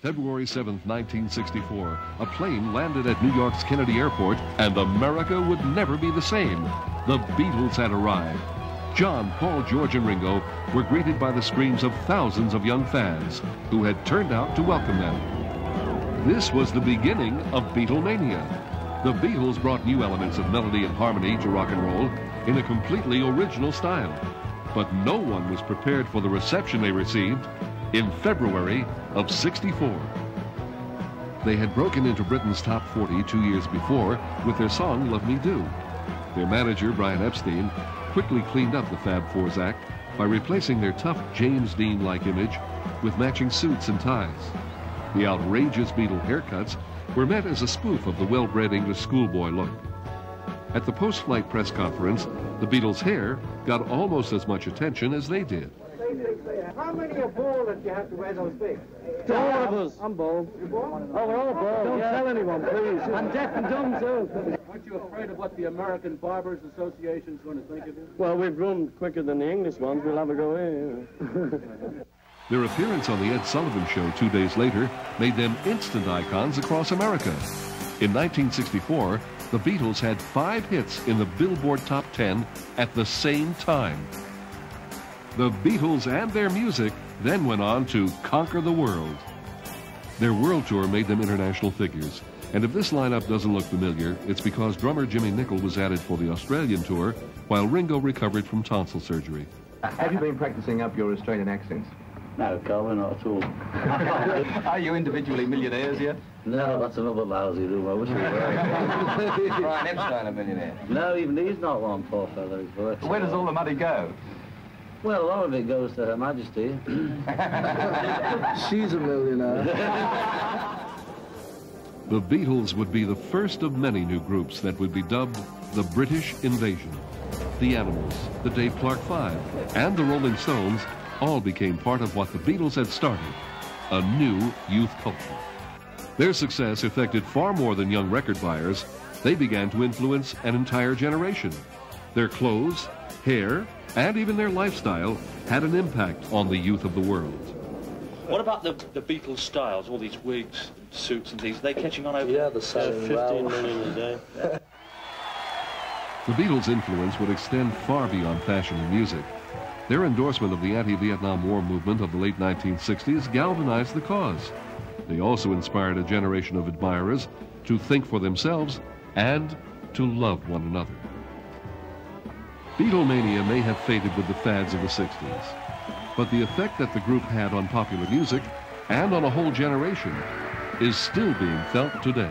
February 7, 1964, a plane landed at New York's Kennedy Airport, and America would never be the same. The Beatles had arrived. John, Paul, George, and Ringo were greeted by the screams of thousands of young fans who had turned out to welcome them. This was the beginning of Beatlemania. The Beatles brought new elements of melody and harmony to rock and roll in a completely original style. But no one was prepared for the reception they received in February of '64. They had broken into Britain's top 40 2 years before with their song Love Me Do. Their manager, Brian Epstein, quickly cleaned up the Fab Four's act by replacing their tough James Dean-like image with matching suits and ties. The outrageous Beatle haircuts were meant as a spoof of the well-bred English schoolboy look. At the post-flight press conference, the Beatles' hair got almost as much attention as they did. How many are bald that you have to wear those things? All of us. I'm bald. You're bald? Oh, we're all bald. Don't tell anyone, please. I'm deaf and dumb, too. Aren't you afraid of what the American Barbers Association is going to think of you? Well, we've grown quicker than the English ones. We'll have a go in. Their appearance on The Ed Sullivan Show 2 days later made them instant icons across America. In 1964, the Beatles had 5 hits in the Billboard Top 10 at the same time. The Beatles and their music then went on to conquer the world. Their world tour made them international figures. And if this lineup doesn't look familiar, it's because drummer Jimmy Nicol was added for the Australian tour, while Ringo recovered from tonsil surgery. Have you been practicing up your Australian accents? No, Colin, not at all. Are you individually millionaires yet? No, that's another lousy room. I wish we were. Brian Epstein a millionaire? No, even he's not one, poor fellow. Where does all the money go? Well, a lot of it goes to Her Majesty. She's a millionaire. The Beatles would be the first of many new groups that would be dubbed the British Invasion. The Animals, the Dave Clark Five, and the Rolling Stones all became part of what the Beatles had started, a new youth culture. Their success affected far more than young record buyers. They began to influence an entire generation. Their clothes, hair, and even their lifestyle had an impact on the youth of the world. What about the Beatles styles, all these wigs, suits and things? Are they catching on over? Yeah, the selling 15 million a day. The Beatles' influence would extend far beyond fashion and music. Their endorsement of the anti-Vietnam War movement of the late 1960s galvanized the cause. They also inspired a generation of admirers to think for themselves and to love one another. Beatlemania may have faded with the fads of the 60s, but the effect that the group had on popular music and on a whole generation is still being felt today.